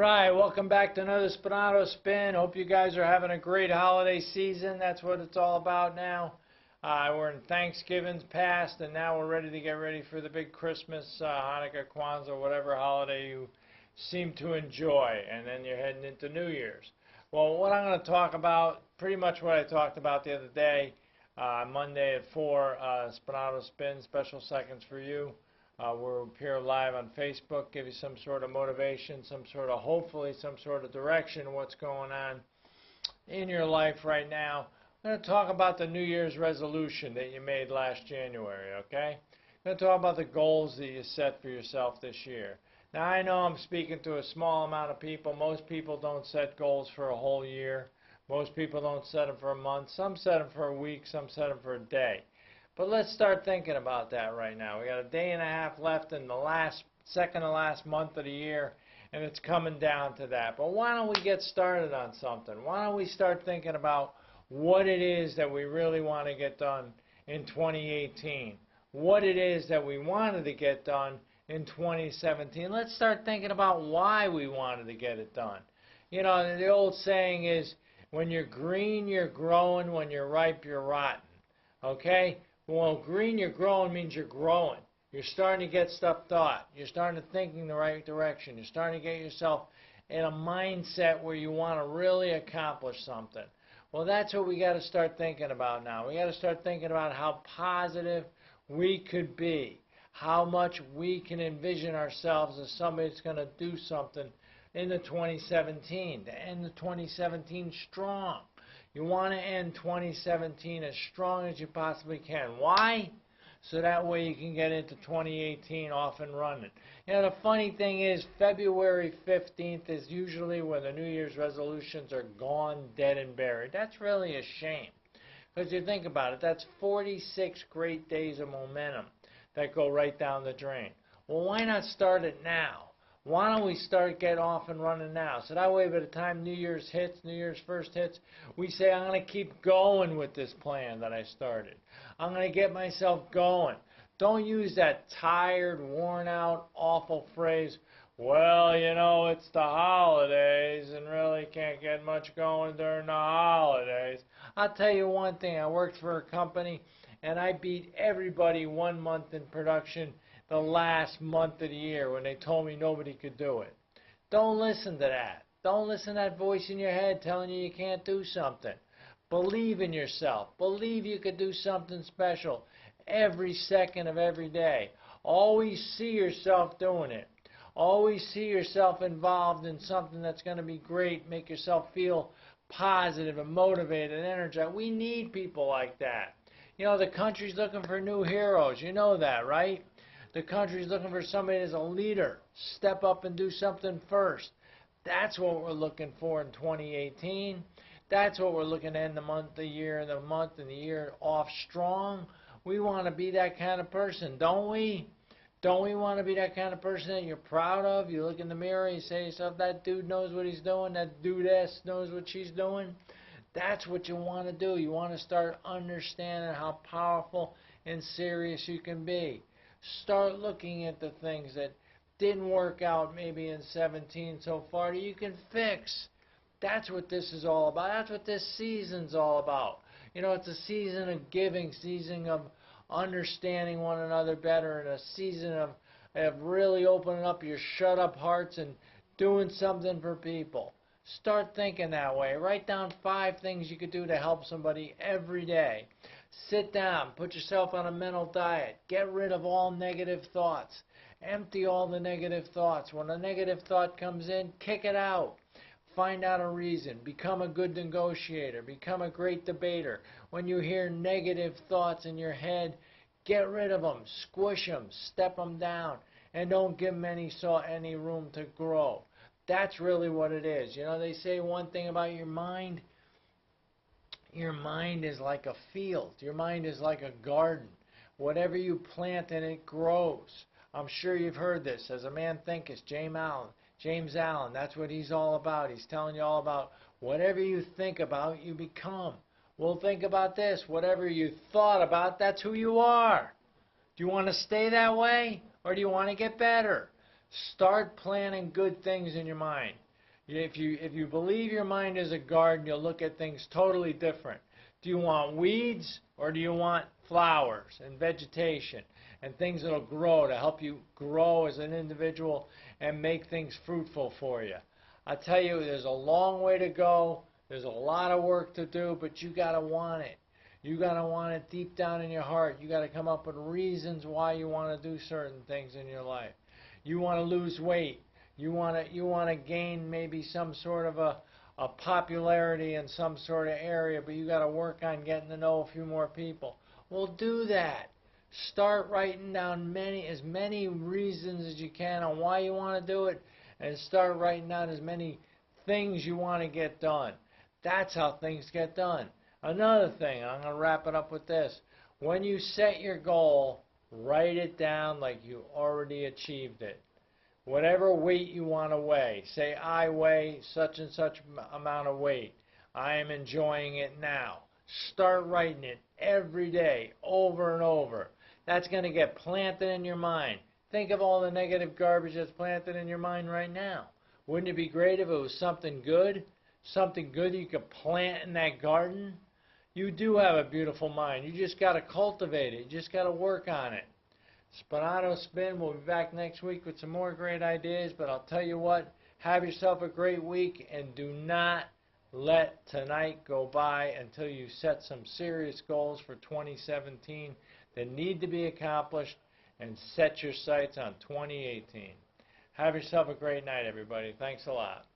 Right, welcome back to another Spinato Spin. Hope you guys are having a great holiday season. That's what it's all about now. We're in Thanksgiving's past, and now we're ready to get ready for the big Christmas, Hanukkah, Kwanzaa, whatever holiday you seem to enjoy. And then you're heading into New Year's. Well, what I'm going to talk about, pretty much what I talked about the other day, Monday at 4, Spinato Spin, special seconds for you. We'll appear live on Facebook, give you some sort of motivation, hopefully some sort of direction of what's going on in your life right now. I'm going to talk about the New Year's resolution that you made last January, okay? I'm going to talk about the goals that you set for yourself this year. Now, I know I'm speaking to a small amount of people. Most people don't set goals for a whole year. Most people don't set them for a month. Some set them for a week. Some set them for a day. But let's start thinking about that right now. We got a day and a half left in the second to last month of the year, and it's coming down to that. But why don't we get started on something? Why don't we start thinking about what it is that we really want to get done in 2018? What it is that we wanted to get done in 2017? Let's start thinking about why we wanted to get it done. You know, the old saying is, when you're green, you're growing. When you're ripe, you're rotten. Okay? Well, green, you're growing means you're growing. You're starting to get stuff thought. You're starting to think in the right direction. You're starting to get yourself in a mindset where you want to really accomplish something. Well, that's what we got to start thinking about now. We got to start thinking about how positive we could be, how much we can envision ourselves as somebody that's going to do something in the 2017, to end the 2017 strong. You want to end 2017 as strong as you possibly can. Why? So that way you can get into 2018 off and running. You know, the funny thing is, February 15th is usually when the New Year's resolutions are gone, dead, and buried. That's really a shame. Because you think about it, that's 46 great days of momentum that go right down the drain. Well, why not start it now? Why don't we get off and running now? So that way, by the time New Year's hits, New Year's first hits, we say, I'm going to keep going with this plan that I started. I'm going to get myself going. Don't use that tired, worn out, awful phrase, well, you know, it's the holidays and really can't get much going during the holidays. I'll tell you one thing. I worked for a company, and I beat everybody 1 month in production the last month of the year when they told me nobody could do it. Don't listen to that. Don't listen to that voice in your head telling you can't do something. Believe in yourself. Believe you could do something special every second of every day. Always see yourself doing it. Always see yourself involved in something that's going to be great. Make yourself feel positive and motivated and energized. We need people like that. You know, the country's looking for new heroes. You know that, right? The country's looking for somebody as a leader. Step up and do something first. That's what we're looking for in 2018. That's what we're looking at in the month, the year, and the year off strong. We want to be that kind of person, don't we? Don't we want to be that kind of person that you're proud of? You look in the mirror, you say to yourself, that dude knows what he's doing, that dudess knows what she's doing. That's what you want to do. You want to start understanding how powerful and serious you can be. Start looking at the things that didn't work out maybe in 17 so far that you can fix. That's what this is all about. That's what this season's all about. You know, it's a season of giving, season of understanding one another better, and a season of really opening up your shut-up hearts and doing something for people. Start thinking that way. Write down 5 things you could do to help somebody every day. Sit down. Put yourself on a mental diet. Get rid of all negative thoughts. Empty all the negative thoughts. When a negative thought comes in, kick it out. Find out a reason. Become a good negotiator. Become a great debater. When you hear negative thoughts in your head, get rid of them. Squish them. Step them down. And don't give them any room to grow. That's really what it is. You know, they say one thing about your mind. Your mind is like a field. Your mind is like a garden. Whatever you plant in it grows. I'm sure you've heard this. As a man thinketh, James Allen, that's what he's all about. He's telling you all about whatever you think about, you become. Well, think about this. Whatever you thought about, that's who you are. Do you want to stay that way, or do you want to get better? Start planning good things in your mind. If you believe your mind is a garden, you'll look at things totally different. Do you want weeds or do you want flowers and vegetation and things that'll grow to help you grow as an individual and make things fruitful for you? I tell you, there's a long way to go. There's a lot of work to do, but you got to want it. You got to want it deep down in your heart. You got to come up with reasons why you want to do certain things in your life. You want to lose weight. You want to gain maybe some sort of a popularity in some sort of area, but you got to work on getting to know a few more people. Well, do that. Start writing down as many reasons as you can on why you want to do it, and start writing down as many things you want to get done. That's how things get done. Another thing, I'm going to wrap it up with this. When you set your goal, write it down like you already achieved it. Whatever weight you want to weigh, say I weigh such and such amount of weight. I am enjoying it now. Start writing it every day, over and over. That's going to get planted in your mind. Think of all the negative garbage that's planted in your mind right now. Wouldn't it be great if it was something good? Something good you could plant in that garden? You do have a beautiful mind. You just got to cultivate it. You just got to work on it. Spinato Spin. We'll be back next week with some more great ideas, but I'll tell you what, have yourself a great week, and do not let tonight go by until you set some serious goals for 2017 that need to be accomplished, and set your sights on 2018. Have yourself a great night, everybody. Thanks a lot.